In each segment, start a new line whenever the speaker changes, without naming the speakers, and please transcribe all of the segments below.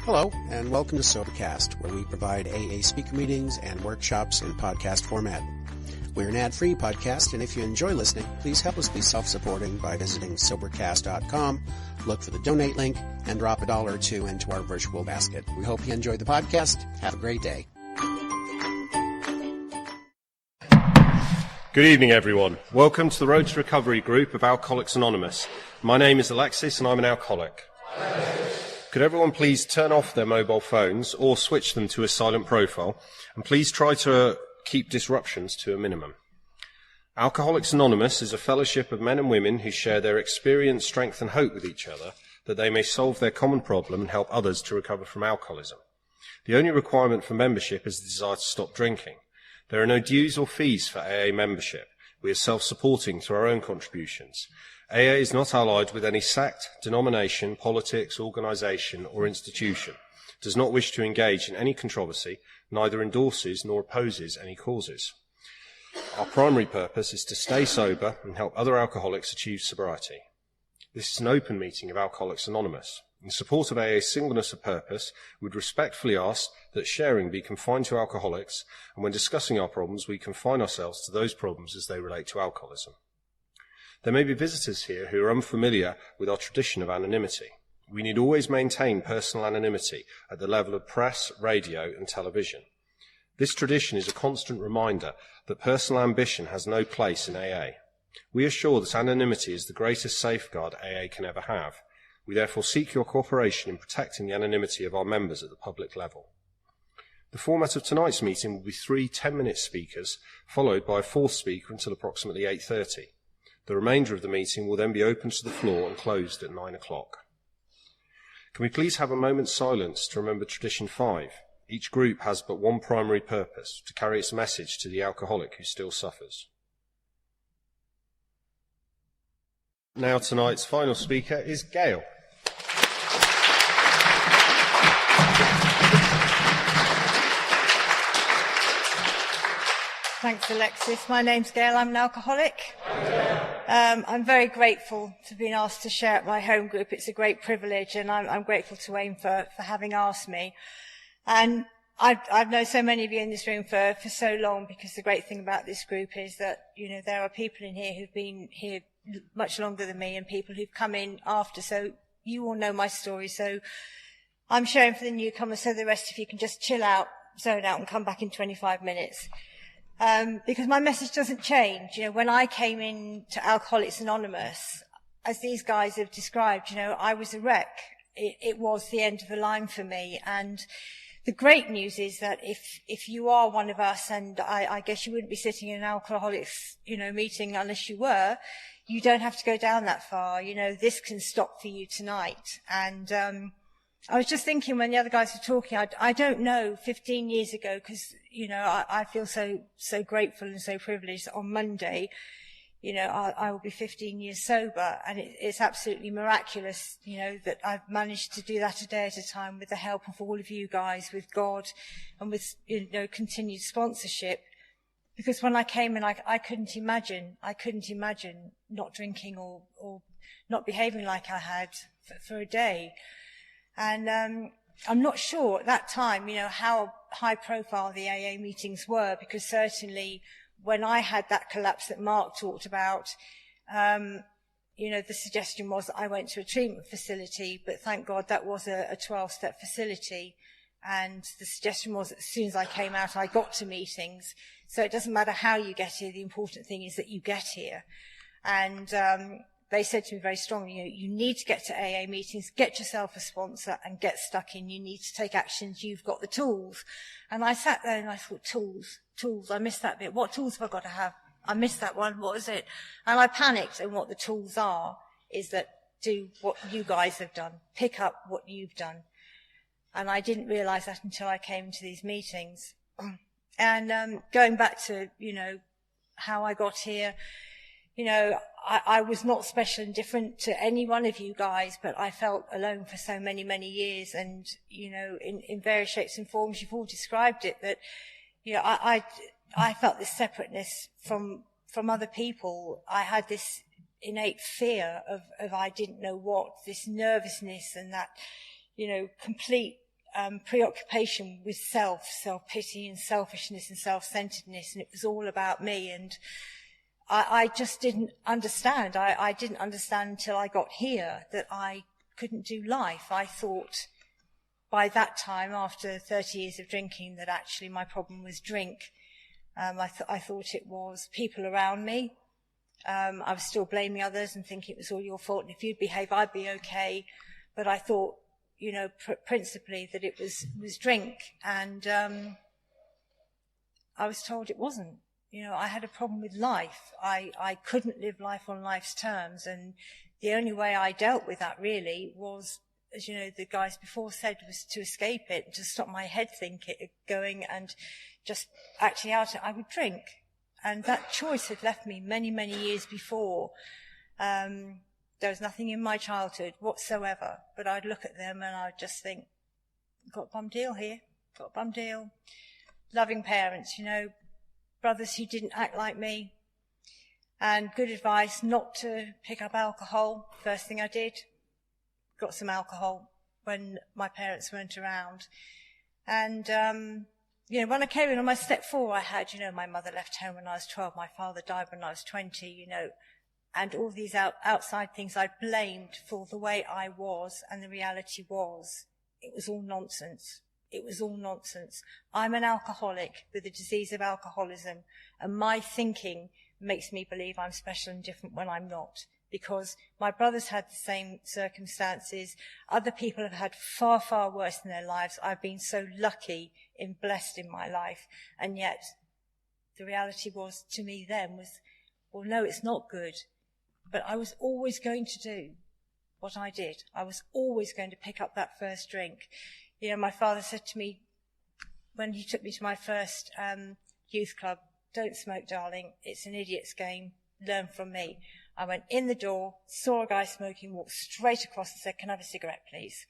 Hello, and welcome to Sobercast, where we provide AA speaker meetings and workshops in podcast format. We're an ad-free podcast, and if you enjoy listening, please help us be self-supporting by visiting Sobercast.com, look for the donate link, and drop $1 or $2 into our virtual basket. We hope you enjoy the podcast. Have a great day.
Good evening, everyone. Welcome to the Road to Recovery group of Alcoholics Anonymous. My name is Alexis, and I'm an alcoholic. Could everyone please turn off their mobile phones or switch them to a silent profile, and please try to keep disruptions to a minimum. Alcoholics Anonymous is a fellowship of men and women who share their experience, strength and hope with each other, that they may solve their common problem and help others to recover from alcoholism. The only requirement for membership is the desire to stop drinking. There are no dues or fees for AA membership. We are self-supporting through our own contributions. AA is not allied with any sect, denomination, politics, organisation or institution, does not wish to engage in any controversy, neither endorses nor opposes any causes. Our primary purpose is to stay sober and help other alcoholics achieve sobriety. This is an open meeting of Alcoholics Anonymous. In support of AA's singleness of purpose, we would respectfully ask that sharing be confined to alcoholics, and when discussing our problems, we confine ourselves to those problems as they relate to alcoholism. There may be visitors here who are unfamiliar with our tradition of anonymity. We need always maintain personal anonymity at the level of press, radio and television. This tradition is a constant reminder that personal ambition has no place in AA. We are sure that anonymity is the greatest safeguard AA can ever have. We therefore seek your cooperation in protecting the anonymity of our members at the public level. The format of tonight's meeting will be 3 10-minute speakers, followed by a 4th speaker until approximately 8:30. The remainder of the meeting will then be open to the floor and closed at 9 o'clock. Can we please have a moment's silence to remember Tradition 5? Each group has but one primary purpose, to carry its message to the alcoholic who still suffers. Now tonight's final speaker is Gail.
Thanks, Alexis. My name's Gail. I'm an alcoholic. I'm very grateful to being asked to share at my home group. It's a great privilege, and I'm grateful to AIM for having asked me. And I've known so many of you in this room for so long, because the great thing about this group is that, you know, there are people in here who've been here much longer than me and people who've come in after. So you all know my story. So I'm sharing for the newcomers, so the rest of you can just chill out, zone out and come back in 25 minutes. Because my message doesn't change. You know, when I came in to Alcoholics Anonymous, as these guys have described, you know, I was a wreck. It was the end of the line for me. And the great news is that if you are one of us, and I guess you wouldn't be sitting in an alcoholics, you know, meeting unless you were, you don't have to go down that far. You know, this can stop for you tonight. And I was just thinking when the other guys were talking, I don't know, 15 years ago, because, you know, I feel so grateful and so privileged. On Monday, you know, I will be 15 years sober, and it's absolutely miraculous, you know, that I've managed to do that a day at a time with the help of all of you guys, with God, and with, you know, continued sponsorship. Because when I came in, I couldn't imagine not drinking or not behaving like I had for a day. And I'm not sure at that time, you know, how high profile the AA meetings were, because certainly when I had that collapse that Mark talked about, you know, the suggestion was that I went to a treatment facility, but thank God that was a 12-step facility. And the suggestion was that as soon as I came out, I got to meetings. So it doesn't matter how you get here. The important thing is that you get here. And they said to me very strongly, you know, you need to get to AA meetings, get yourself a sponsor and get stuck in. You need to take actions. You've got the tools. And I sat there and I thought, tools. I missed that bit. What tools have I got to have? I missed that one. What is it? And I panicked. And what the tools are is that do what you guys have done. Pick up what you've done. And I didn't realize that until I came to these meetings. And going back to, you know, how I got here, you know, I was not special and different to any one of you guys, but I felt alone for so many, many years. And, you know, in various shapes and forms, you've all described it, that, you know, I felt this separateness from other people. I had this innate fear of I didn't know what, this nervousness and that, you know, complete preoccupation with self-pity and selfishness and self-centeredness, and it was all about me. And I just didn't understand. I didn't understand until I got here that I couldn't do life. I thought by that time, after 30 years of drinking, that actually my problem was drink. I thought it was people around me. I was still blaming others and thinking it was all your fault, and if you'd behave, I'd be okay. But I thought, principally that it was drink, and I was told it wasn't. I had a problem with life. I couldn't live life on life's terms, and the only way I dealt with that really was, as the guys before said, was to escape it, to stop my head going and just acting out. I would drink, and that choice had left me many, many years before. There was nothing in my childhood whatsoever, but I'd look at them and I'd just think, got a bum deal here, got a bum deal. Loving parents, brothers who didn't act like me, and good advice not to pick up alcohol. First thing I did, got some alcohol when my parents weren't around. And, when I came in on my step 4, I had, my mother left home when I was 12, my father died when I was 20, and all these outside things I blamed for the way I was, and the reality was, it was all nonsense. It was all nonsense. I'm an alcoholic with a disease of alcoholism, and my thinking makes me believe I'm special and different when I'm not, because my brothers had the same circumstances. Other people have had far, far worse in their lives. I've been so lucky and blessed in my life, and yet the reality was, to me then, was, well, no, it's not good. But I was always going to do what I did. I was always going to pick up that first drink. My father said to me when he took me to my first youth club, "Don't smoke, darling. It's an idiot's game. Learn from me." I went in the door, saw a guy smoking, walked straight across and said, "Can I have a cigarette, please?"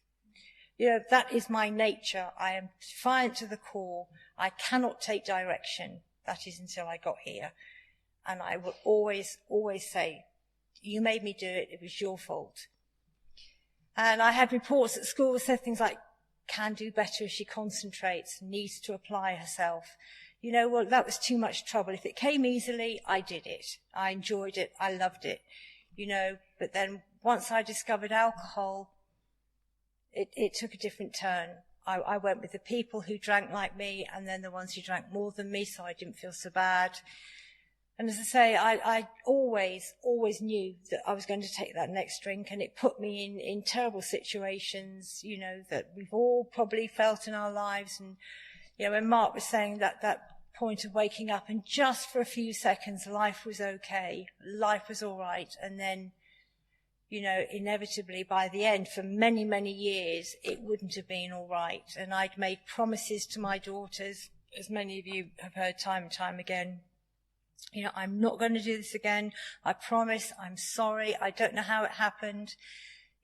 That is my nature. I am defiant to the core. I cannot take direction. That is until I got here. And I will always, always say, you made me do it. It was your fault. And I had reports at school that said things like, can do better if she concentrates, needs to apply herself. Well, that was too much trouble. If it came easily, I did it. I enjoyed it. I loved it. But then once I discovered alcohol, it took a different turn. I went with the people who drank like me, and then the ones who drank more than me, so I didn't feel so bad. And as I say, I always, always knew that I was going to take that next drink, and it put me in terrible situations, that we've all probably felt in our lives. And, when Mark was saying that point of waking up, and just for a few seconds, life was okay, life was all right. And then, inevitably by the end, for many, many years, it wouldn't have been all right. And I'd made promises to my daughters, as many of you have heard time and time again. I'm not going to do this again. I promise. I'm sorry. I don't know how it happened,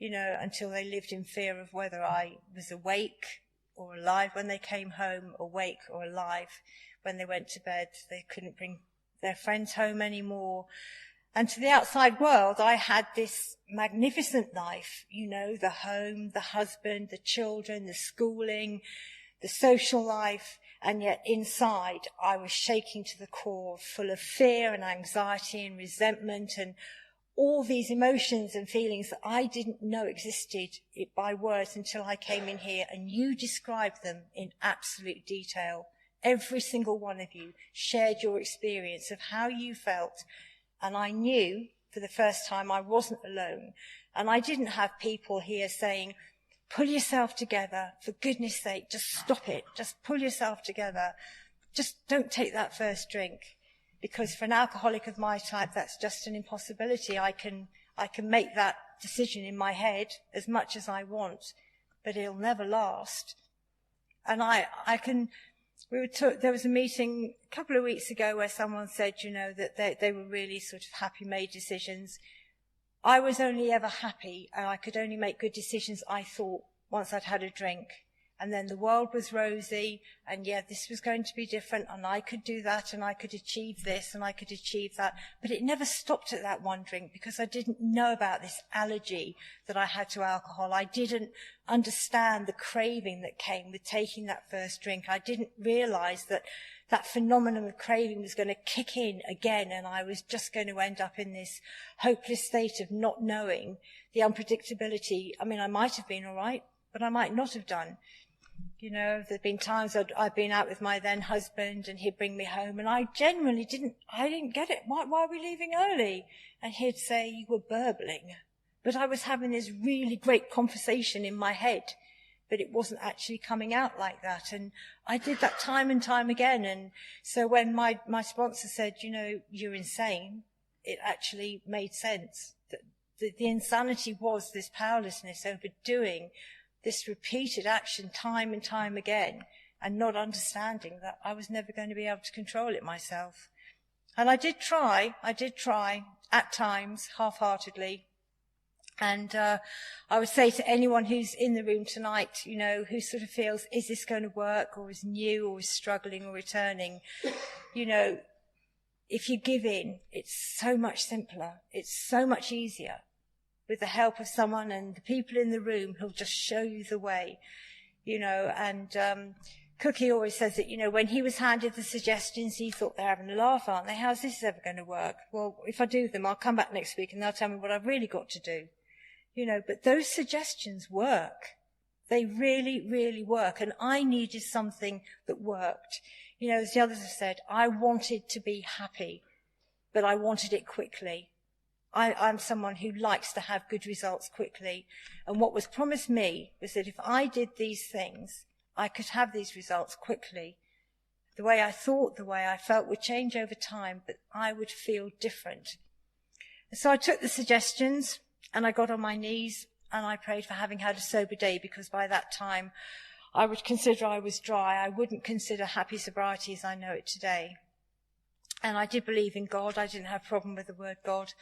until they lived in fear of whether I was awake or alive when they came home, awake or alive when they went to bed. They couldn't bring their friends home anymore. And to the outside world, I had this magnificent life, the home, the husband, the children, the schooling, the social life. And yet inside, I was shaking to the core, full of fear and anxiety and resentment and all these emotions and feelings that I didn't know existed by words until I came in here, and you described them in absolute detail. Every single one of you shared your experience of how you felt, and I knew for the first time I wasn't alone. And I didn't have people here saying, pull yourself together, for goodness sake, just stop it, just pull yourself together, just don't take that first drink. Because for an alcoholic of my type, that's just an impossibility. I can make that decision in my head as much as I want, but it'll never last. And there was a meeting a couple of weeks ago where someone said, that they were really sort of happy made decisions. I was only ever happy, and I could only make good decisions, I thought, once I'd had a drink. And then the world was rosy, and yeah, this was going to be different, and I could do that, and I could achieve this, and I could achieve that. But it never stopped at that one drink, because I didn't know about this allergy that I had to alcohol. I didn't understand the craving that came with taking that first drink. I didn't realize that that phenomenon of craving was going to kick in again, and I was just going to end up in this hopeless state of not knowing the unpredictability. I mean, I might have been all right, but I might not have done. You know, there've been times I've been out with my then husband, and he'd bring me home, and I genuinely didn't get it. Why are we leaving early? And he'd say, you were burbling. But I was having this really great conversation in my head, but it wasn't actually coming out like that. And I did that time and time again. And so when my sponsor said, you know, you're insane, it actually made sense. That the insanity was this powerlessness over doing this repeated action time and time again, and not understanding that I was never going to be able to control it myself. And I did try at times, half-heartedly. And I would say to anyone who's in the room tonight, you know, who sort of feels, is this going to work, or is new, or is struggling, or returning, you know, if you give in, it's so much simpler. It's so much easier, with the help of someone and the people in the room who'll just show you the way, you know. And Cookie always says that, you know, when he was handed the suggestions, he thought, they're having a laugh, aren't they? How's this ever going to work? Well, if I do them, I'll come back next week and they'll tell me what I've really got to do, you know. But those suggestions work. They really, really work. And I needed something that worked. You know, as the others have said, I wanted to be happy, but I wanted it quickly. I'm someone who likes to have good results quickly. And what was promised me was that if I did these things, I could have these results quickly. The way I thought, the way I felt would change over time, but I would feel different. And so I took the suggestions, and I got on my knees, and I prayed for having had a sober day, because by that time I would consider I was dry. I wouldn't consider happy sobriety as I know it today. And I did believe in God. I didn't have a problem with the word God.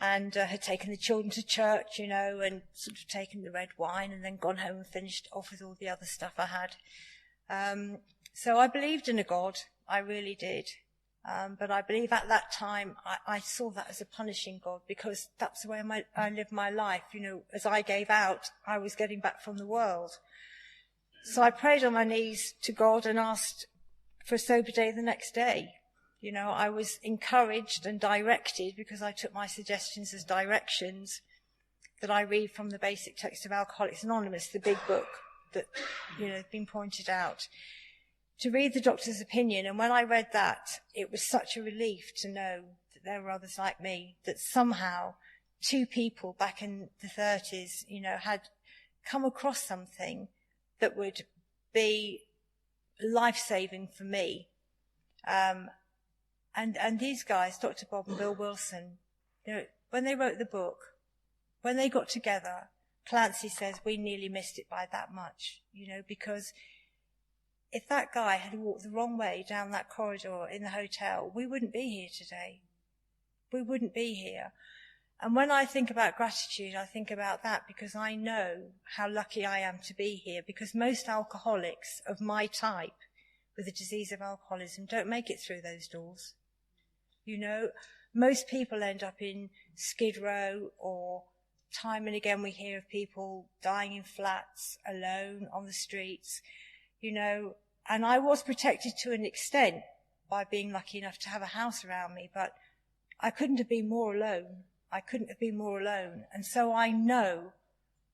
And had taken the children to church, you know, and sort of taken the red wine, and then gone home and finished off with all the other stuff I had. So I believed in a God, I really did. But I believe at that time I saw that as a punishing God, because that's the way I lived my life. You know, as I gave out, I was getting back from the world. So I prayed on my knees to God and asked for a sober day the next day. You know, I was encouraged and directed, because I took my suggestions as directions that I read from the basic text of Alcoholics Anonymous, the big book that, you know, has been pointed out, to read the doctor's opinion. And when I read that, it was such a relief to know that there were others like me, that somehow two people back in the 30s, you know, had come across something that would be life-saving for me. And these guys, Dr. Bob and Bill Wilson, you know, when they wrote the book, when they got together, Clancy says we nearly missed it by that much, you know, because if that guy had walked the wrong way down that corridor in the hotel, we wouldn't be here today. We wouldn't be here. And when I think about gratitude, I think about that, because I know how lucky I am to be here, because most alcoholics of my type with the disease of alcoholism don't make it through those doors. You know, most people end up in Skid Row, or time and again we hear of people dying in flats, alone on the streets, you know. And I was protected to an extent by being lucky enough to have a house around me, but I couldn't have been more alone. I couldn't have been more alone. And so I know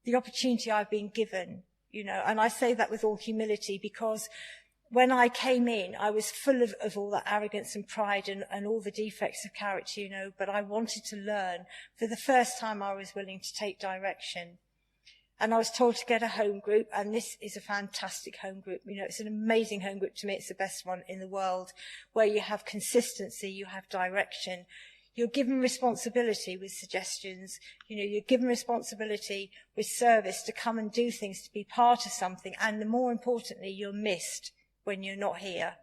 the opportunity I've been given, you know, and I say that with all humility, because when I came in, I was full of all that arrogance and pride and all the defects of character, you know, but I wanted to learn. For the first time, I was willing to take direction. And I was told to get a home group, and this is a fantastic home group. You know, it's an amazing home group to me. It's the best one in the world, where you have consistency, you have direction. You're given responsibility with suggestions. You know, you're given responsibility with service to come and do things, to be part of something. And more importantly, you're missed when you're not here.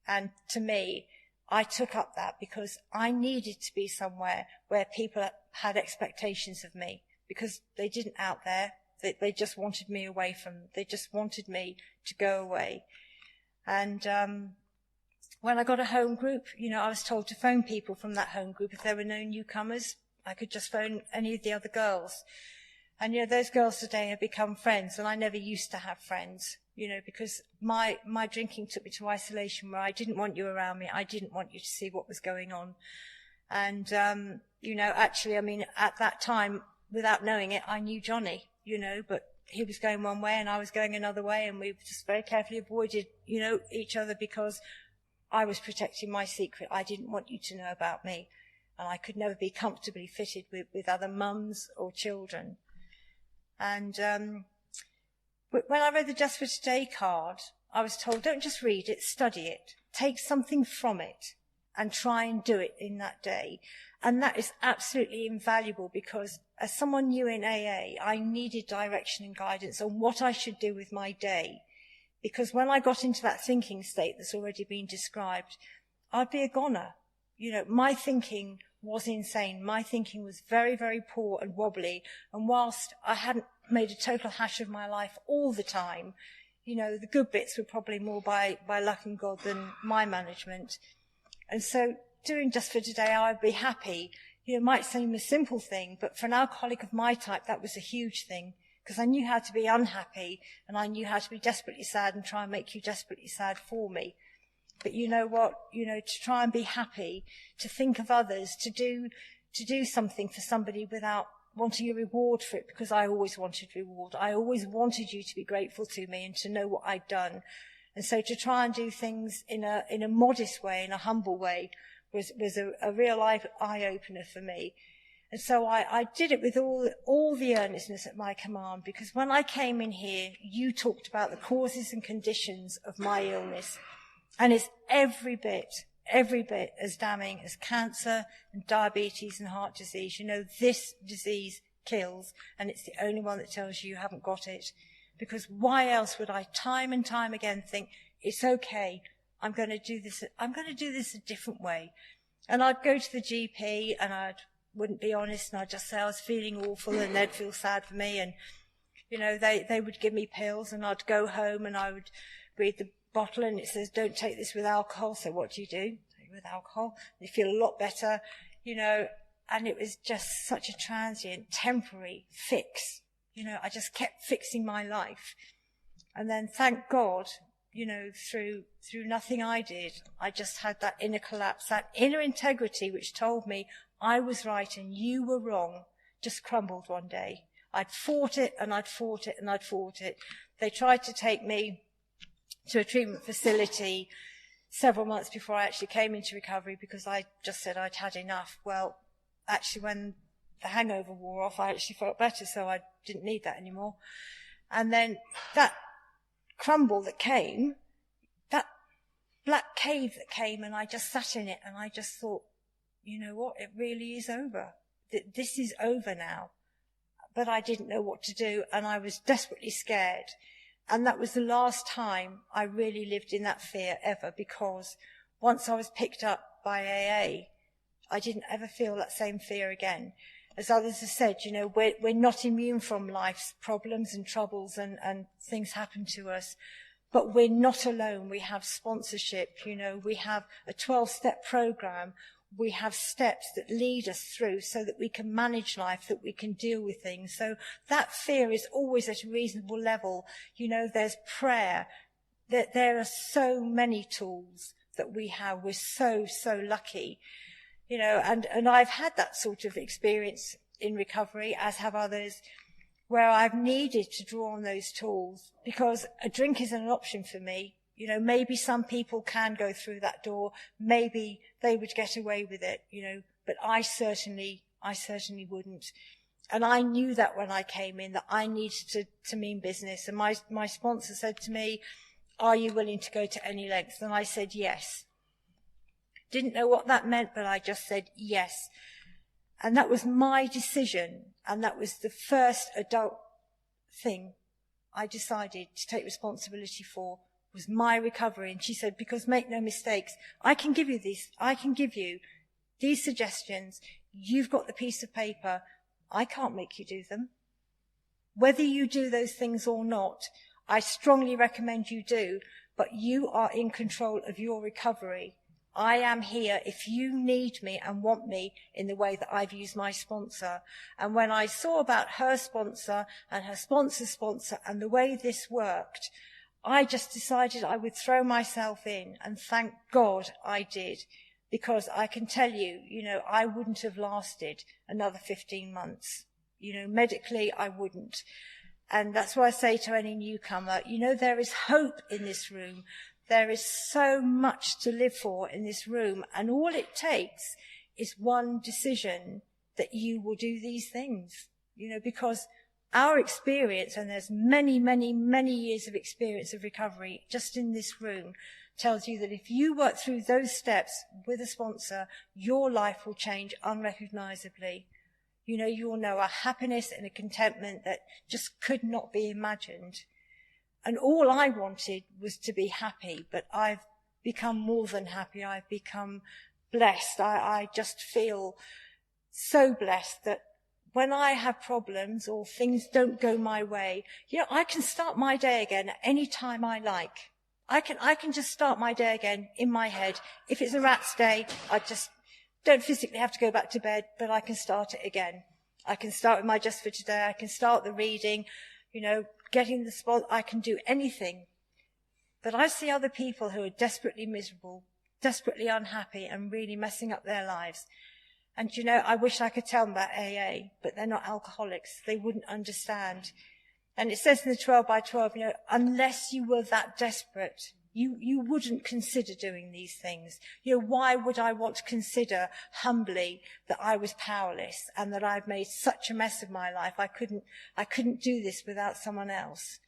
And to me, I took up that because I needed to be somewhere where people had expectations of me, because they didn't out there. They just wanted me away they just wanted me to go away. And when I got a home group, I was told to phone people from that home group. If there were no newcomers, I could just phone any of the other girls. And, those girls today have become friends, and I never used to have friends, because my drinking took me to isolation where I didn't want you around me. I didn't want you to see what was going on. And, actually, at that time, without knowing it, I knew Johnny, but he was going one way and I was going another way, and we just very carefully avoided, each other because I was protecting my secret. I didn't want you to know about me, and I could never be comfortably fitted with other mums or children. And when I read the Just for Today card, I was told, don't just read it, study it. Take something from it and try and do it in that day. And that is absolutely invaluable, because as someone new in AA, I needed direction and guidance on what I should do with my day. Because when I got into that thinking state that's already been described, I'd be a goner. My thinking was insane. My thinking was very, very poor and wobbly. And whilst I hadn't made a total hash of my life all the time, the good bits were probably more by luck and God than my management. And so doing Just for Today, I'd be happy. It might seem a simple thing, but for an alcoholic of my type, that was a huge thing, because I knew how to be unhappy, and I knew how to be desperately sad and try and make you desperately sad for me. But you know what? To try and be happy, to think of others, to do something for somebody without wanting a reward for it, because I always wanted reward. I always wanted you to be grateful to me and to know what I'd done. And so to try and do things in a modest way, in a humble way, was a real eye-opener for me. And so I did it with all the earnestness at my command, because when I came in here, you talked about the causes and conditions of my illness. And it's every bit as damning as cancer and diabetes and heart disease. This disease kills, and it's the only one that tells you haven't got it. Because why else would I time and time again think, it's okay, I'm going to do this a different way. And I'd go to the GP and I wouldn't be honest, and I'd just say I was feeling awful, and they'd feel sad for me. And, they would give me pills, and I'd go home and I would read the bottle and it says, don't take this with alcohol. So what do? Take it with alcohol. You feel a lot better, and it was just such a transient, temporary fix. I just kept fixing my life. And then thank God, through nothing I did, I just had that inner collapse, that inner integrity which told me I was right and you were wrong, just crumbled one day. I'd fought it and I'd fought it and I'd fought it. They tried to take me to a treatment facility several months before I actually came into recovery, because I just said I'd had enough. Well, actually, when the hangover wore off, I actually felt better, so I didn't need that anymore. And then that crumble that came, that black cave that came, and I just sat in it and I just thought, you know what, it really is over. This is over now. But I didn't know what to do, and I was desperately scared. And that was the last time I really lived in that fear ever, because once I was picked up by AA, I didn't ever feel that same fear again. As others have said, we're not immune from life's problems and troubles, and things happen to us. But we're not alone. We have sponsorship, we have a 12-step program. We have steps that lead us through so that we can manage life, that we can deal with things. So that fear is always at a reasonable level. There's prayer. There are so many tools that we have. We're so, so lucky. And I've had that sort of experience in recovery, as have others, where I've needed to draw on those tools, because a drink isn't an option for me. Maybe some people can go through that door. Maybe they would get away with it, but I certainly wouldn't. And I knew that when I came in, that I needed to mean business. And my sponsor said to me, are you willing to go to any lengths? And I said yes. Didn't know what that meant, but I just said yes. And that was my decision. And that was the first adult thing I decided to take responsibility for, was my recovery. And she said, because make no mistakes, I can give you these suggestions. You've got the piece of paper. I can't make you do them. Whether you do those things or not, I strongly recommend you do, but you are in control of your recovery. I am here if you need me and want me in the way that I've used my sponsor. And when I saw about her sponsor and her sponsor's sponsor and the way this worked, I just decided I would throw myself in, and thank God I did, because I can tell you, I wouldn't have lasted another 15 months. Medically, I wouldn't. And that's why I say to any newcomer, there is hope in this room. There is so much to live for in this room, and all it takes is one decision that you will do these things, because our experience, and there's many, many, many years of experience of recovery just in this room, tells you that if you work through those steps with a sponsor, your life will change unrecognisably. You'll know a happiness and a contentment that just could not be imagined. And all I wanted was to be happy, but I've become more than happy. I've become blessed. I just feel so blessed that when I have problems or things don't go my way, I can start my day again at any time I like. I can just start my day again in my head. If it's a rat's day, I just don't physically have to go back to bed, but I can start it again. I can start with my Just for Today. I can start the reading, getting the spot. I can do anything. But I see other people who are desperately miserable, desperately unhappy, and really messing up their lives. And, I wish I could tell them about AA, but they're not alcoholics. They wouldn't understand. And it says in the 12 by 12, unless you were that desperate, you wouldn't consider doing these things. Why would I want to consider humbly that I was powerless and that I'd made such a mess of my life? I couldn't do this without someone else.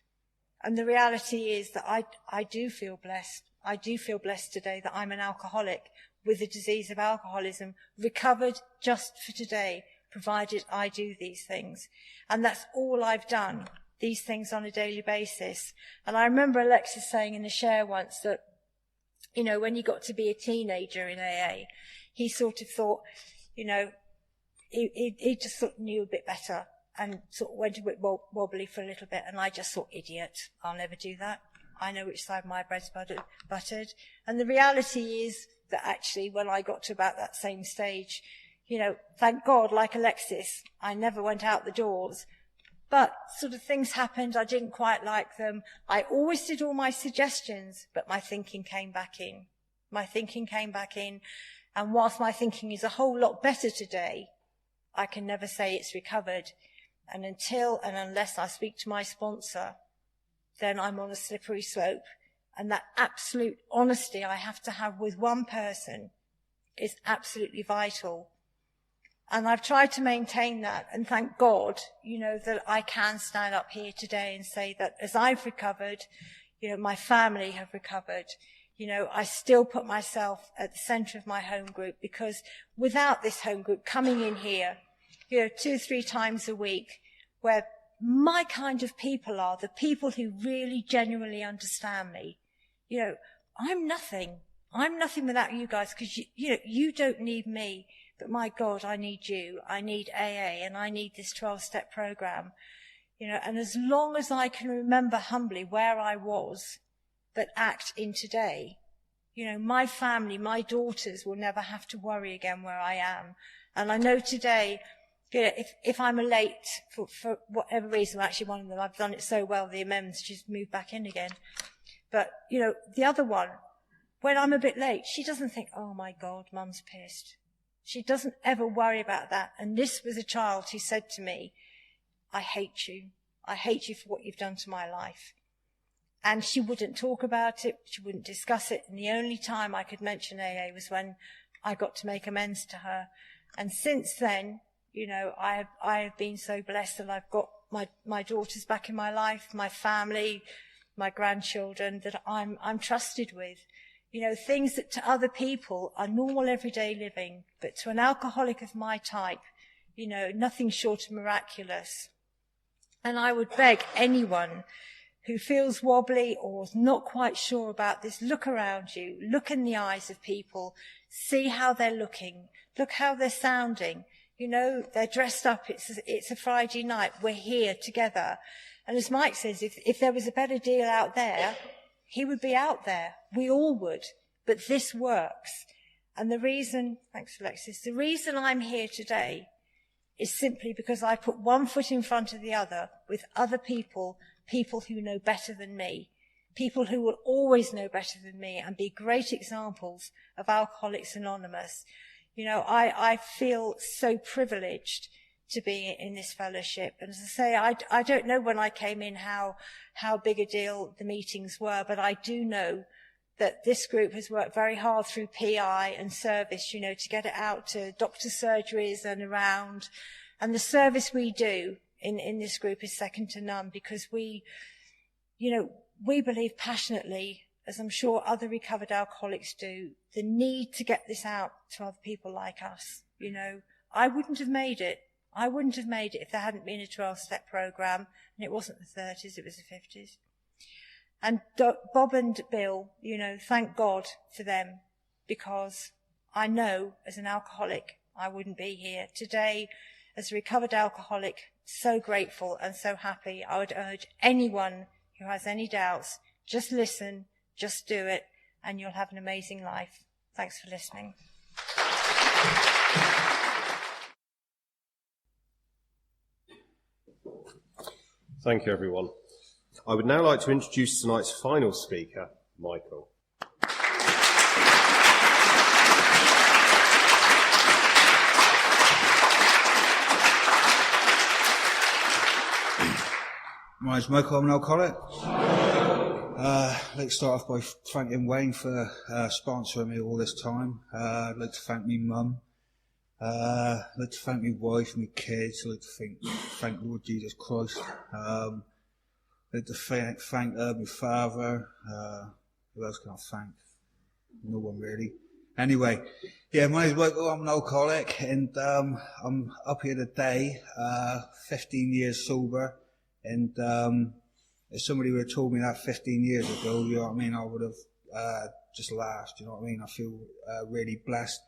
And the reality is that I do feel blessed. I do feel blessed today that I'm an alcoholic with the disease of alcoholism, recovered just for today, provided I do these things. And that's all I've done, these things on a daily basis. And I remember Alexis saying in a share once that, when he got to be a teenager in AA, he sort of thought, he just sort of knew a bit better and sort of went a bit wobbly for a little bit. And I just thought, idiot, I'll never do that. I know which side my bread's buttered. And the reality is that actually when I got to about that same stage, thank God, like Alexis, I never went out the doors. But sort of things happened, I didn't quite like them. I always did all my suggestions, but my thinking came back in. And whilst my thinking is a whole lot better today, I can never say it's recovered. And until and unless I speak to my sponsor, then I'm on a slippery slope. And that absolute honesty I have to have with one person is absolutely vital. And I've tried to maintain that, and thank God, that I can stand up here today and say that as I've recovered, my family have recovered. I still put myself at the centre of my home group, because without this home group coming in here, 2 or 3 times a week, where my kind of people are, the people who really genuinely understand me, I'm nothing. I'm nothing without you guys, because you don't need me. But my God, I need you. I need AA, and I need this 12-step program. And as long as I can remember humbly where I was, but act in today, my family, my daughters will never have to worry again where I am. And I know today, if I'm late for whatever reason, actually one of them, I've done it so well, the amends, she's moved back in again. But, the other one, when I'm a bit late, she doesn't think, oh my God, Mum's pissed. She doesn't ever worry about that. And this was a child who said to me, I hate you. I hate you for what you've done to my life. And she wouldn't talk about it. She wouldn't discuss it. And the only time I could mention AA was when I got to make amends to her. And since then, I have been so blessed that I've got my daughters back in my life, my family, my grandchildren that I'm trusted with. Things that to other people are normal everyday living, but to an alcoholic of my type, nothing short of miraculous. And I would beg anyone who feels wobbly or is not quite sure about this, look around you, look in the eyes of people, see how they're looking, look how they're sounding. You know, they're dressed up. It's a Friday night. We're here together. And as Mike says, if there was a better deal out there, he would be out there. We all would. But this works. And thanks Alexis, the reason I'm here today is simply because I put one foot in front of the other with other people who know better than me, people who will always know better than me and be great examples of Alcoholics Anonymous. You know, I feel so privileged to be in this fellowship. And as I say, I don't know when I came in how big a deal the meetings were, but I do know that this group has worked very hard through PI and service, you know, to get it out to doctor surgeries and around. And the service we do in this group is second to none, because we believe passionately, as I'm sure other recovered alcoholics do, the need to get this out to other people like us. You know, I wouldn't have made it if there hadn't been a 12-step program, and it wasn't the 30s, it was the 50s. And Bob and Bill, you know, thank God for them, because I know as an alcoholic I wouldn't be here today. As a recovered alcoholic, so grateful and so happy. I would urge anyone who has any doubts, just listen, just do it, and you'll have an amazing life. Thanks for listening.
Thank you, everyone. I would now like to introduce tonight's final speaker, Michael.
My name's Michael, I'm an alcoholic. I'd like to start off by thanking Wayne for sponsoring me all this time. I'd like to thank me mum. I'd like to thank my wife, my kids. I'd like to thank Lord Jesus Christ. I'd like to thank my father. Who else can I thank? No one really. Anyway, yeah, my name's Michael, I'm an alcoholic, and I'm up here today, 15 years sober. And if somebody would have told me that 15 years ago, you know what I mean, I would have just laughed, you know what I mean. I feel really blessed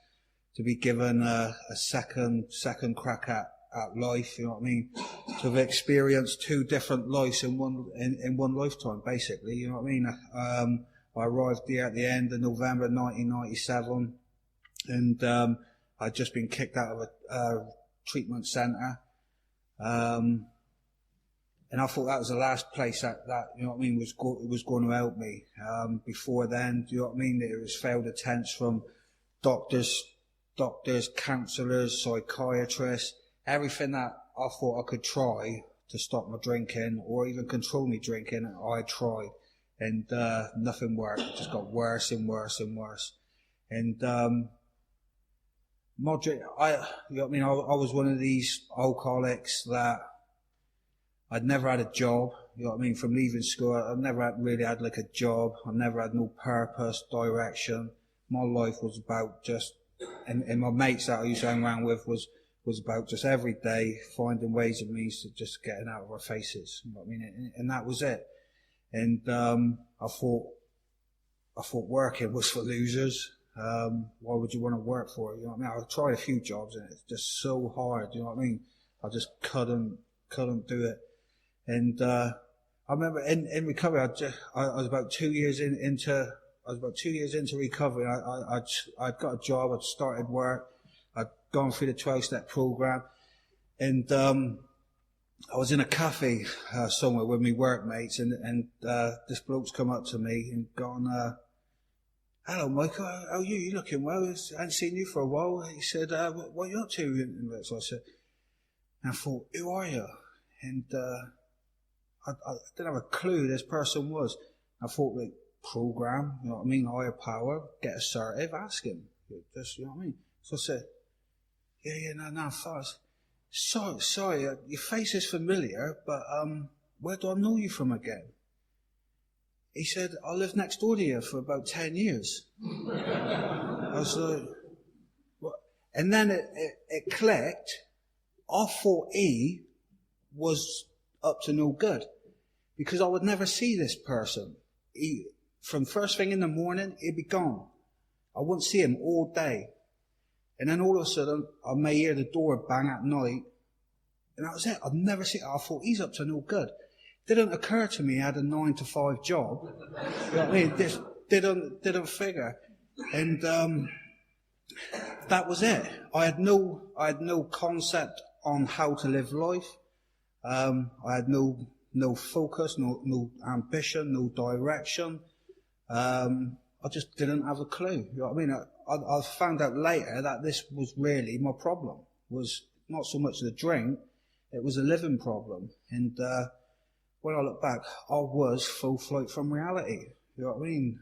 to be given a second crack at life, you know what I mean, to have experienced two different lives in one lifetime, basically, you know what I mean. I arrived here at the end of November 1997, and I'd just been kicked out of a treatment centre. And I thought that was the last place that you know what I mean, was going to help me. Before then, do you know what I mean? There was failed attempts from doctors, counsellors, psychiatrists, everything that I thought I could try to stop my drinking or even control me drinking, I tried. And nothing worked. It just got worse and worse and worse. And you know what I mean, I was one of these alcoholics that I'd never had a job, you know what I mean, from leaving school. I never really had like a job. I never had no purpose, direction. My life was about just, and my mates that I used to hang around with was about just every day finding ways and means to just getting out of our faces, you know what I mean, and that was it. And I thought working was for losers. Why would you want to work for it? You know what I mean? I tried a few jobs and it's just so hard, you know what I mean? I just couldn't do it. And I remember in recovery, I was about 2 years into recovery. I'd got a job, I'd started work, I'd gone through the 12-step program, and I was in a cafe somewhere with my workmates, and this bloke's come up to me and gone, "Hello, Michael, how are you? You looking well? I hadn't seen you for a while." He said, "What are you up to?" And so I said, and I thought, "Who are you?" And I didn't have a clue who this person was. I thought, like, program, you know what I mean, higher power, get assertive, ask him. Just, you know what I mean? So I said, no, fast. Sorry, your face is familiar, but where do I know you from again? He said, I lived next door to you for about 10 years. I was like, what? And then it clicked. I thought he was up to no good, because I would never see this person. From first thing in the morning, he'd be gone. I wouldn't see him all day. And then all of a sudden, I may hear the door bang at night, and that was it. I'd never seen it. I thought, he's up to no good. Didn't occur to me he had a 9-to-5 job. You know what I mean? This didn't figure. And that was it. I had no concept on how to live life. I had no focus, no ambition, no direction. I just didn't have a clue. You know what I mean? I found out later that this was really my problem. Was not so much the drink, it was a living problem. And when I look back, I was full flight from reality. You know what I mean?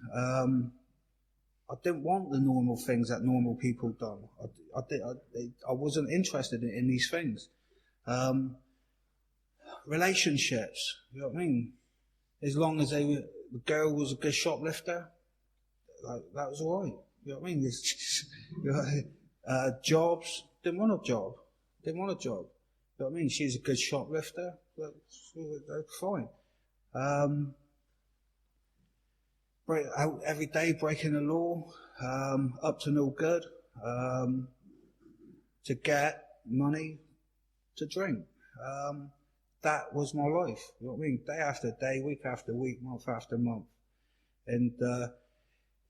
I didn't want the normal things that normal people done. I wasn't interested in these things. Relationships, you know what I mean? As long as the girl was a good shoplifter, that was all right. You know what I mean? Jobs, didn't want a job. You know what I mean? She's a good shoplifter, that's fine. Out every day, breaking the law, up to no good, to get money to drink. That was my life. You know what I mean? Day after day, week after week, month after month. And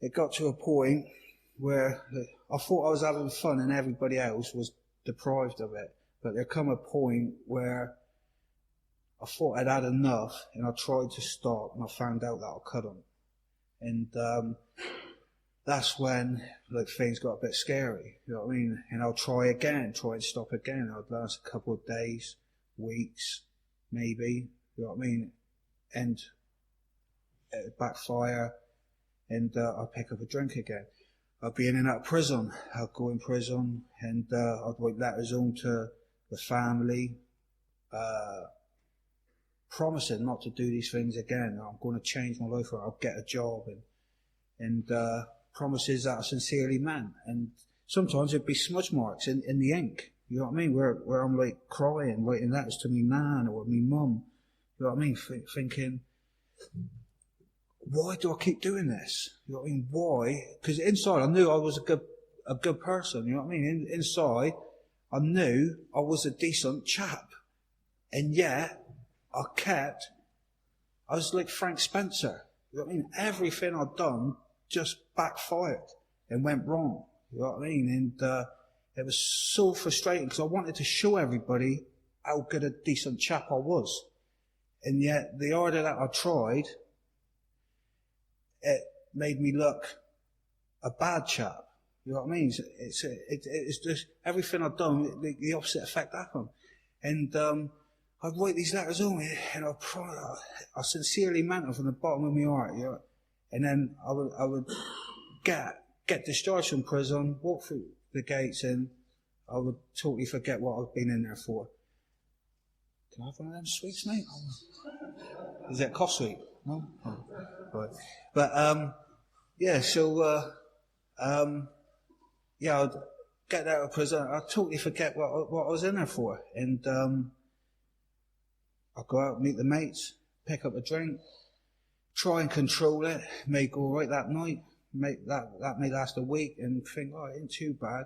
it got to a point where I thought I was having fun and everybody else was deprived of it. But there come a point where I thought I'd had enough, and I tried to stop, and I found out that I couldn't. And that's when things got a bit scary. You know what I mean? And I'll try and stop again. I'd last a couple of days, weeks, maybe. You know what I mean? And it'd backfire, and I'd pick up a drink again. I'd be in and out of prison. I'd go in prison, and I'd write letters home to the family, promising not to do these things again. I'm going to change my life, or I'll get a job, and promises that I sincerely meant. And sometimes it'd be smudge marks in the ink. You know what I mean? Where I'm like crying, writing letters to me nan or me mum. You know what I mean? Thinking, why do I keep doing this? You know what I mean? Why? Because inside I knew I was a good person. You know what I mean? Inside I knew I was a decent chap, and yet I was like Frank Spencer. You know what I mean? Everything I'd done just backfired and went wrong. You know what I mean? And it was so frustrating because I wanted to show everybody how good a decent chap I was. And yet the harder that I tried, it made me look a bad chap. You know what I mean? It's just everything I'd done, the opposite effect happened. And I'd write these letters on me, and I sincerely meant them from the bottom of my heart. You know? And then I would get discharged from prison, walk through the gates, and I would totally forget what I've been in there for. Can I have one of them sweets, mate? Is that cough sweet? No? Oh, right. But, yeah, so, yeah, I'd get out of prison. I'd totally forget what I was in there for. And I'd go out, meet the mates, pick up a drink, try and control it, may go right that night, that may last a week, and think, oh, it ain't too bad.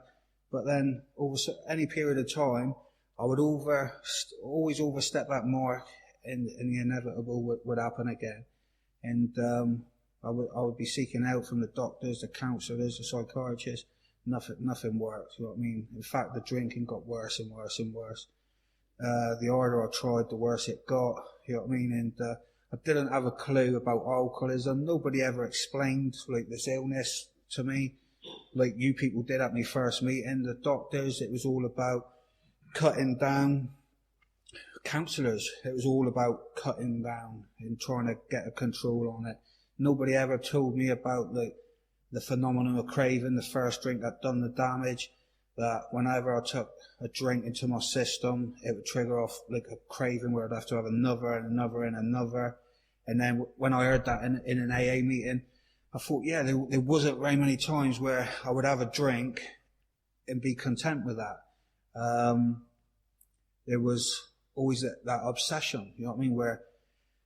But then, over any period of time, I would always overstep that mark, and the inevitable would happen again. And I would be seeking help from the doctors, the counsellors, the psychiatrists. Nothing worked. You know what I mean? In fact, the drinking got worse and worse and worse. The harder I tried, the worse it got. You know what I mean? And I didn't have a clue about alcoholism. Nobody ever explained this illness to me, like you people did at my first meeting. The doctors, it was all about cutting down. Counsellors, it was all about cutting down and trying to get a control on it. Nobody ever told me about the phenomenon of craving, the first drink that done the damage, that whenever I took a drink into my system, it would trigger off like a craving where I'd have to have another and another and another. And then when I heard that in an AA meeting, I thought, yeah, there wasn't very many times where I would have a drink and be content with that. There was always that obsession, you know what I mean, where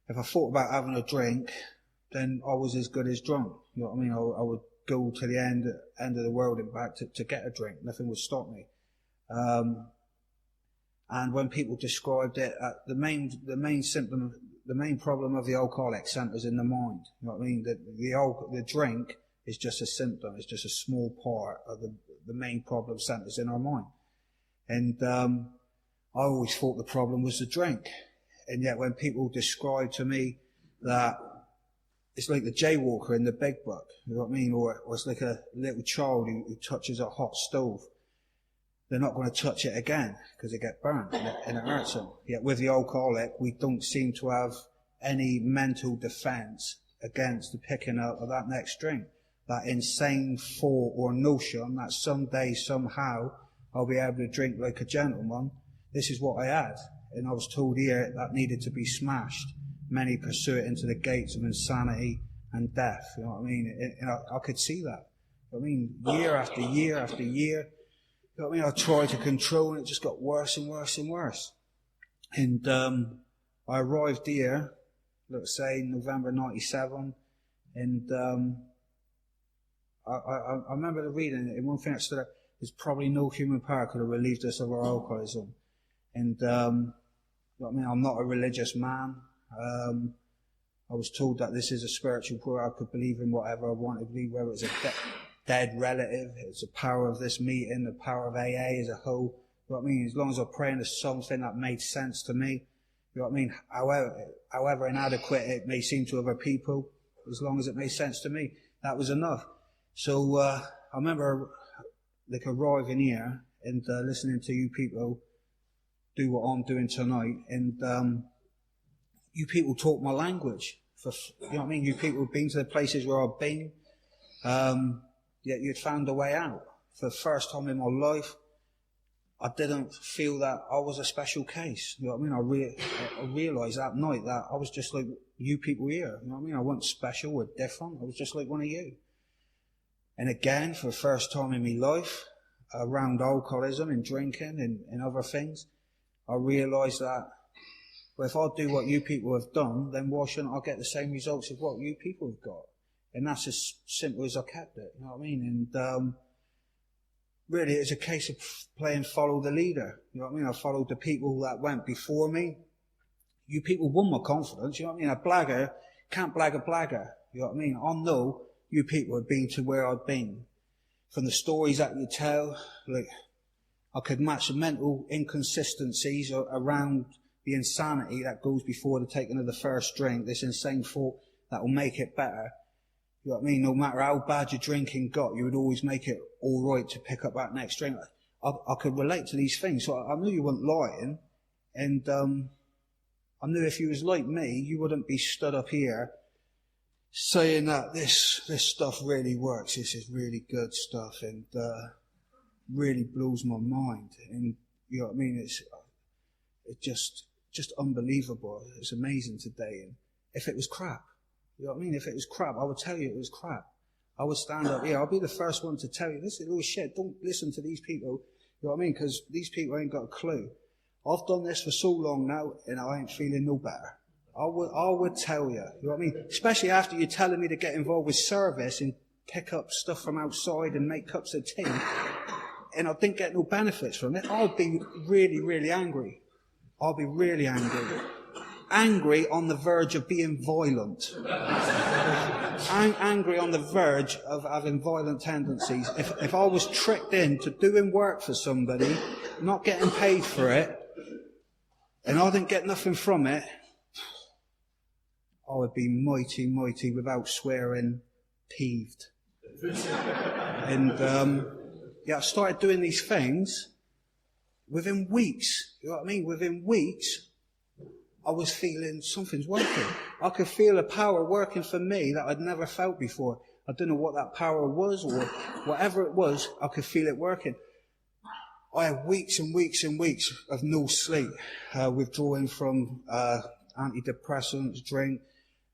if I thought about having a drink, then I was as good as drunk, you know what I mean. I would go to the end of the world and back to get a drink. Nothing would stop me. And when people described it, the main symptom, the main problem of the alcoholic centres in the mind. You know what I mean? The drink is just a symptom. It's just a small part of the main problem centres in our mind. And I always thought the problem was the drink. And yet when people describe to me that it's like the jaywalker in the big book, you know what I mean? Or it's like a little child who touches a hot stove. They're not going to touch it again because they get burnt and it hurts them. Yet with the alcoholic, we don't seem to have any mental defence against the picking up of that next drink. That insane thought or notion that someday, somehow, I'll be able to drink like a gentleman. This is what I had. And I was told here that needed to be smashed. Many pursue it into the gates of insanity and death. You know what I mean? And I could see that. I mean, year after year after year. You know what I mean? I tried to control and it just got worse and worse and worse. And I arrived here, let's say, November 97. And I remember reading it. And one thing that stood out is probably no human power could have relieved us of our alcoholism. And you know what I mean? I'm not a religious man. I was told that this is a spiritual power. I could believe in whatever I wanted to believe, whether it's a dead relative, it's the power of this meeting, the power of AA as a whole. You know what I mean? As long as I'm praying to something that made sense to me, you know what I mean? However inadequate it may seem to other people, as long as it made sense to me, that was enough. So I remember like arriving here and listening to you people do what I'm doing tonight, and you people talk my language. You know what I mean? You people have been to the places where I've been, yet you'd found a way out. For the first time in my life, I didn't feel that I was a special case. You know what I mean? I realised that night that I was just like you people here. You know what I mean? I wasn't special or different. I was just like one of you. And again, for the first time in my life, around alcoholism and drinking and other things, I realised that, well, if I do what you people have done, then why shouldn't I get the same results of what you people have got? And that's as simple as I kept it, you know what I mean? And really, it's a case of playing follow the leader, you know what I mean? I followed the people that went before me. You people won my confidence, you know what I mean? A blagger can't blag a blagger, you know what I mean? I know you people have been to where I've been. From the stories that you tell, like, I could match the mental inconsistencies around the insanity that goes before the taking of the first drink, this insane thought that will make it better. You know what I mean? No matter how bad your drinking got, you would always make it all right to pick up that next drink. I could relate to these things, so I knew you weren't lying, and I knew if you was like me, you wouldn't be stood up here saying that this stuff really works, this is really good stuff, and really blows my mind. And you know what I mean? It's just unbelievable. It's amazing today. And if it was crap, you know what I mean? If it was crap, I would tell you it was crap. I would stand up here. I'll be the first one to tell you, this is all shit. Don't listen to these people. You know what I mean? Because these people ain't got a clue. I've done this for so long now, and I ain't feeling no better. I would tell you. You know what I mean? Especially after you're telling me to get involved with service and pick up stuff from outside and make cups of tea, and I didn't get no benefits from it. I'd be really, really angry. I'll be really angry. Angry on the verge of being violent. Angry on the verge of having violent tendencies. If I was tricked into doing work for somebody, not getting paid for it, and I didn't get nothing from it, I would be mighty, mighty, without swearing, peeved. And yeah, I started doing these things within weeks. You know what I mean? Within weeks, I was feeling something's working. I could feel a power working for me that I'd never felt before. I don't know what that power was, or whatever it was, I could feel it working. I had weeks and weeks and weeks of no sleep, withdrawing from antidepressants, drink,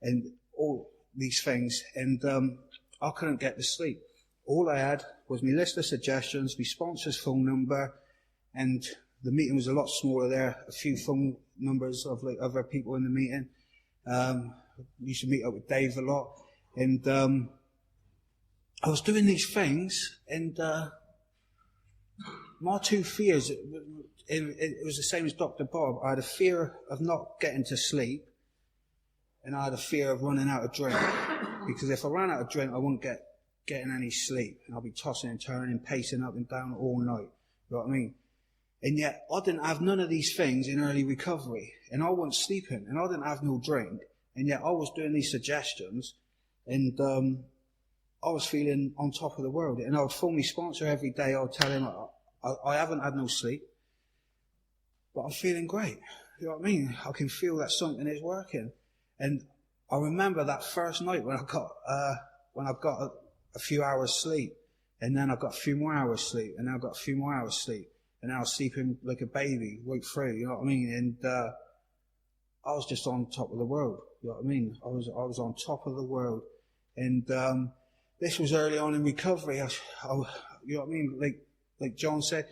and all these things, and I couldn't get to sleep. All I had was my list of suggestions, my sponsor's phone number, and the meeting was a lot smaller there, a few phone numbers of like other people in the meeting. Used to meet up with Dave a lot, and I was doing these things, and my two fears, it was the same as Dr. Bob. I had a fear of not getting to sleep, and I had a fear of running out of drink. Because if I ran out of drink, I wouldn't getting any sleep. And I'll be tossing and turning, pacing up and down all night. You know what I mean? And yet, I didn't have none of these things in early recovery. And I wasn't sleeping, and I didn't have no drink. And yet, I was doing these suggestions, and I was feeling on top of the world. And I would phone my sponsor every day. I would tell him, I haven't had no sleep, but I'm feeling great. You know what I mean? I can feel that something is working. And I remember that first night when I got a few hours sleep, and then I got a few more hours sleep, and then I got a few more hours sleep, and then I was sleeping like a baby right through. You know what I mean? And I was just on top of the world. You know what I mean? I was on top of the world, and this was early on in recovery. You know what I mean? Like John said,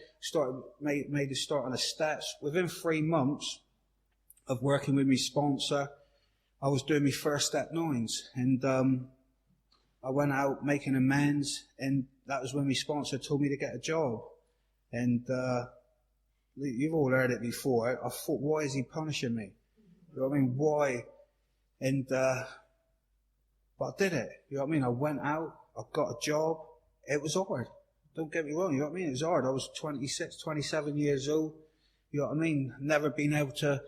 made the start on the steps. Within 3 months of working with my sponsor, I was doing my first step 9s, and I went out making amends, and that was when my sponsor told me to get a job. And you've all heard it before. I thought, why is he punishing me? You know what I mean? Why? And but I did it. You know what I mean? I went out, I got a job. It was hard. Don't get me wrong, you know what I mean? It was hard. I was 26, 27 years old. You know what I mean? Never been able to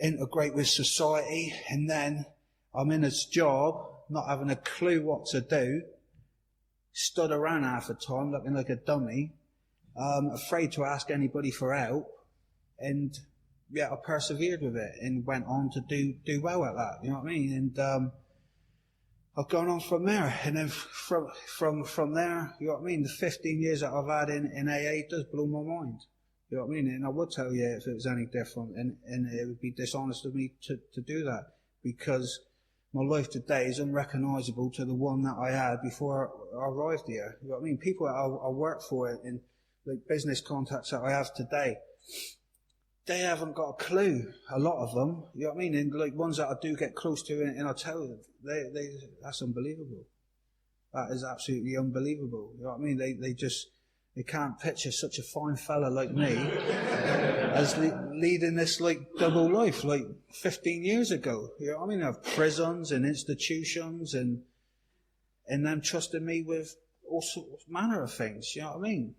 integrate with society. And then I'm in this job, not having a clue what to do. Stood around half the time looking like a dummy. Afraid to ask anybody for help. And yeah, I persevered with it and went on to do well at that. You know what I mean? And I've gone on from there, and then from there, you know what I mean, the 15 years that I've had in AA does blow my mind. You know what I mean? And I would tell you if it was any different, and it would be dishonest of me to do that, because my life today is unrecognisable to the one that I had before I arrived here. You know what I mean? People that I work for and like business contacts that I have today, they haven't got a clue, a lot of them, you know what I mean? And like ones that I do get close to, and I tell them, that's unbelievable. That is absolutely unbelievable. You know what I mean? They can't picture such a fine fella like me as leading this like double life like 15 years ago. You know what I mean? I have prisons and institutions and them trusting me with all sorts manner of things. You know what I mean?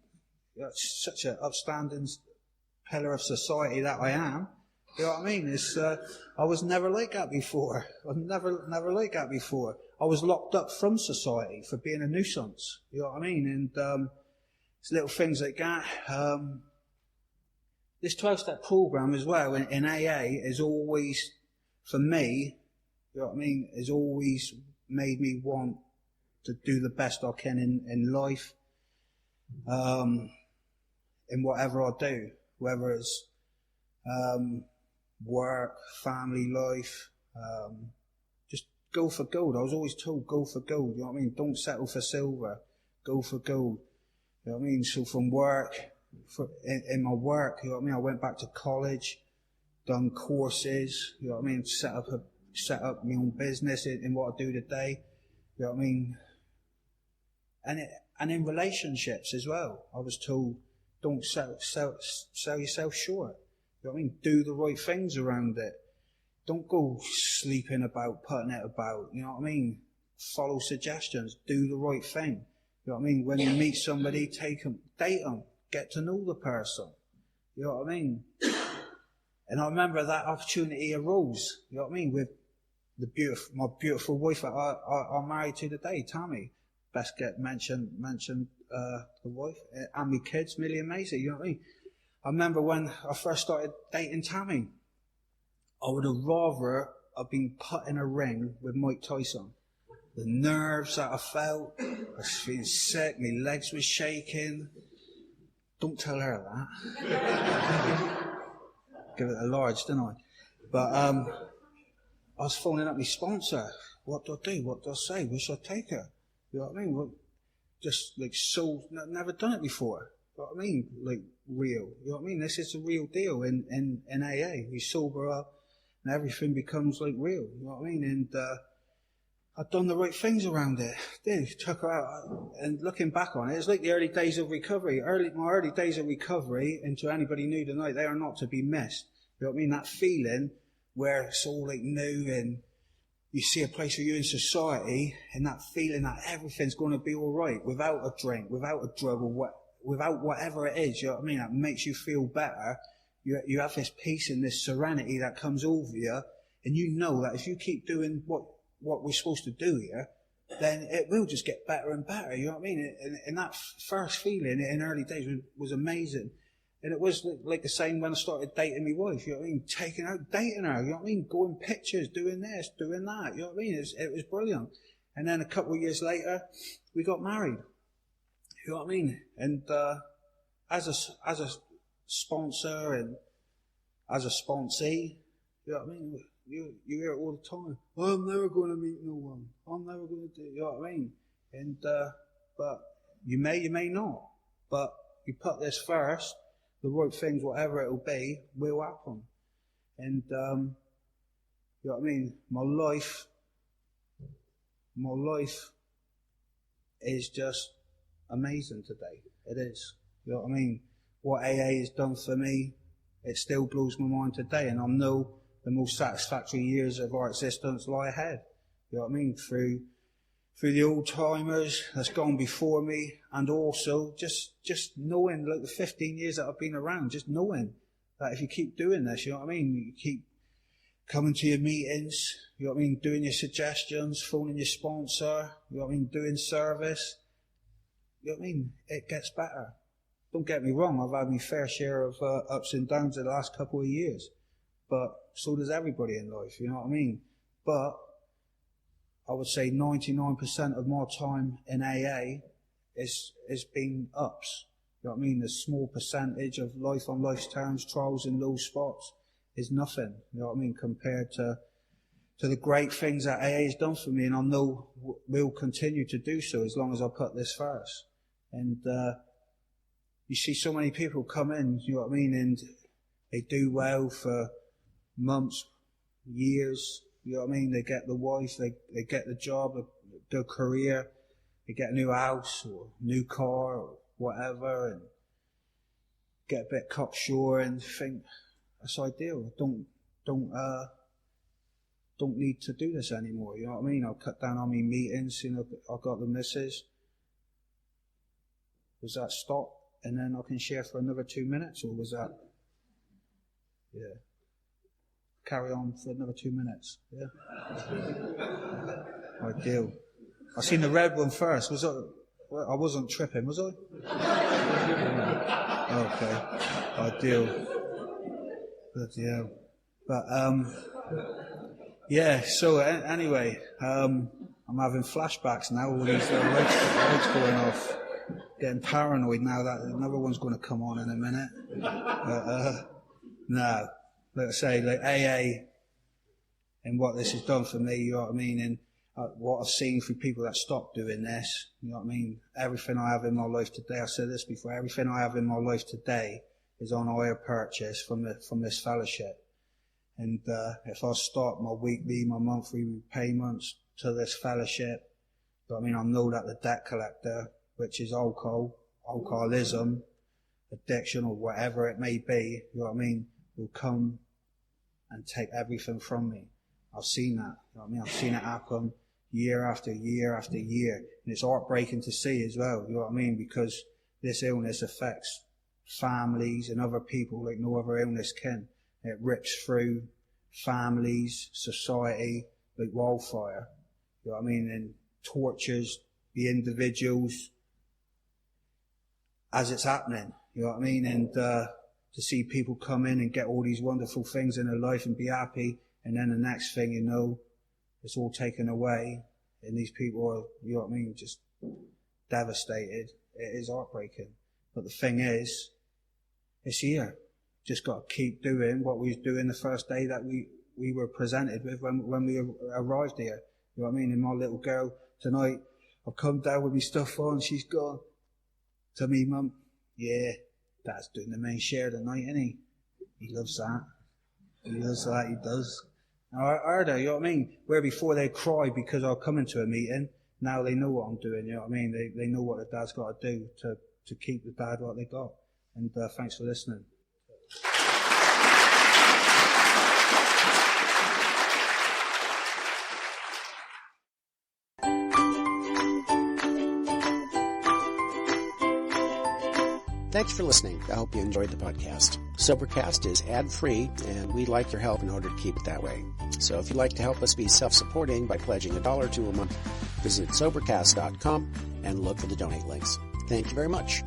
It's such an upstanding pillar of society that I am. You know what I mean? It's I was never like that before. I was never like that before. I was locked up from society for being a nuisance. You know what I mean? And it's little things like that. This 12-step program as well in AA is always, for me, you know what I mean, has always made me want to do the best I can in life, in whatever I do. Whether it's work, family life, just go for gold. I was always told, go for gold. You know what I mean? Don't settle for silver. Go for gold. You know what I mean? So from work, in my work, you know what I mean? I went back to college, done courses. You know what I mean? Set up my own business in what I do today. You know what I mean? And in relationships as well, I was told, don't sell yourself short. You know what I mean? Do the right things around it. Don't go sleeping about, putting it about. You know what I mean? Follow suggestions. Do the right thing. You know what I mean? When you meet somebody, take them, date them, get to know the person. You know what I mean? And I remember that opportunity arose. You know what I mean? With my beautiful wife that I'm married to today, Tammy. Best get mentioned the wife and my kids, Millie and Maisie. You know what I mean? I remember when I first started dating Tammy, I would have rather have been put in a ring with Mike Tyson. The nerves that I felt, I was feeling sick, my legs were shaking. Don't tell her that. Give it a large, didn't I? But I was phoning up my sponsor. What do I do? What do I say? Where should I take her? You know what I mean? Just like so, never done it before. You know what I mean? Like real. You know what I mean? This is a real deal in AA. You sober up and everything becomes like real. You know what I mean? And I'd done the right things around it. Took her out, and looking back on it, it's like the early days of recovery. My early days of recovery, and to anybody new tonight, they are not to be missed. You know what I mean? That feeling where it's all like new, and you see a place where you're in society, and that feeling that everything's going to be all right without a drink, without a drug, or without whatever it is. You know what I mean? That makes you feel better. You have this peace and this serenity that comes over you, and you know that if you keep doing what we're supposed to do here, then it will just get better and better, you know what I mean? And that first feeling in early days was amazing. And it was like the same when I started dating my wife, you know what I mean? Taking out, dating her, you know what I mean? Going pictures, doing this, doing that, you know what I mean? It was brilliant. And then a couple of years later, we got married, you know what I mean? And as a sponsor and as a sponsee, you know what I mean? You hear it all the time. Oh, I'm never going to meet no one. I'm never going to do. You know what I mean? And but you may not. But you put this first. The right things, whatever it will be, will happen. And you know what I mean? My life is just amazing today. It is. You know what I mean? What AA has done for me, it still blows my mind today. And I know the most satisfactory years of our existence lie ahead. You know what I mean? Through the old timers that's gone before me, and also just knowing, like the 15 years that I've been around, just knowing that if you keep doing this, you know what I mean? You keep coming to your meetings, you know what I mean? Doing your suggestions, phoning your sponsor, you know what I mean? Doing service, you know what I mean? It gets better. Don't get me wrong, I've had my fair share of ups and downs in the last couple of years. But so does everybody in life, you know what I mean? But I would say 99% of my time in AA is been ups. You know what I mean? The small percentage of life on life's terms, trials and low spots is nothing, you know what I mean, compared to the great things that AA has done for me, and I know will continue to do so as long as I put this first. And you see so many people come in, you know what I mean, and they do well for months, years, you know what I mean? They get the wife, they get the job, a good career, they get a new house or new car or whatever, and get a bit cocksure and think that's ideal. Don't need to do this anymore. You know what I mean? I'll cut down on my meetings. You know, I've got the missus. Was that stop? And then I can share for another 2 minutes, or was that? Yeah. Carry on for another 2 minutes. Yeah. Ideal. I seen the red one first. Was I? Well, I wasn't tripping, was I? Okay. Ideal. Bloody hell. But yeah. So anyway, I'm having flashbacks now. All these lights going off. Getting paranoid now that another one's going to come on in a minute. But no. Like I say, like AA and what this has done for me, you know what I mean, and what I've seen through people that stopped doing this, you know what I mean, everything I have in my life today, I've said this before, everything I have in my life today is on hire purchase from this fellowship. And if I start my weekly, my monthly repayments to this fellowship, you know what I mean, I know that the debt collector, which is alcoholism, addiction, or whatever it may be, you know what I mean, will come and take everything from me. I've seen that. You know what I mean? I've seen it happen year after year after year. And it's heartbreaking to see as well, you know what I mean? Because this illness affects families and other people like no other illness can. It rips through families, society, like wildfire. You know what I mean? And tortures the individuals as it's happening. You know what I mean? And to see people come in and get all these wonderful things in their life and be happy, and then the next thing you know, it's all taken away, and these people are, you know what I mean, just devastated. It is heartbreaking. But the thing is, it's here. Just got to keep doing what we was doing the first day that we were presented with when we arrived here. You know what I mean? And my little girl tonight, I've come down with my stuff on, she's gone to me, Mum, yeah, Dad's doing the main share tonight, isn't he? He loves that. He loves that, he does. Are they? You know what I mean? Where before they cry because I'm coming to a meeting, now they know what I'm doing. You know what I mean? They know what the dad's got to do to keep the dad what they got. And thanks for listening.
Thanks for listening. I hope you enjoyed the podcast. Sobercast is ad-free, and we'd like your help in order to keep it that way. So if you'd like to help us be self-supporting by pledging $1 or $2 a month, visit Sobercast.com and look for the donate links. Thank you very much.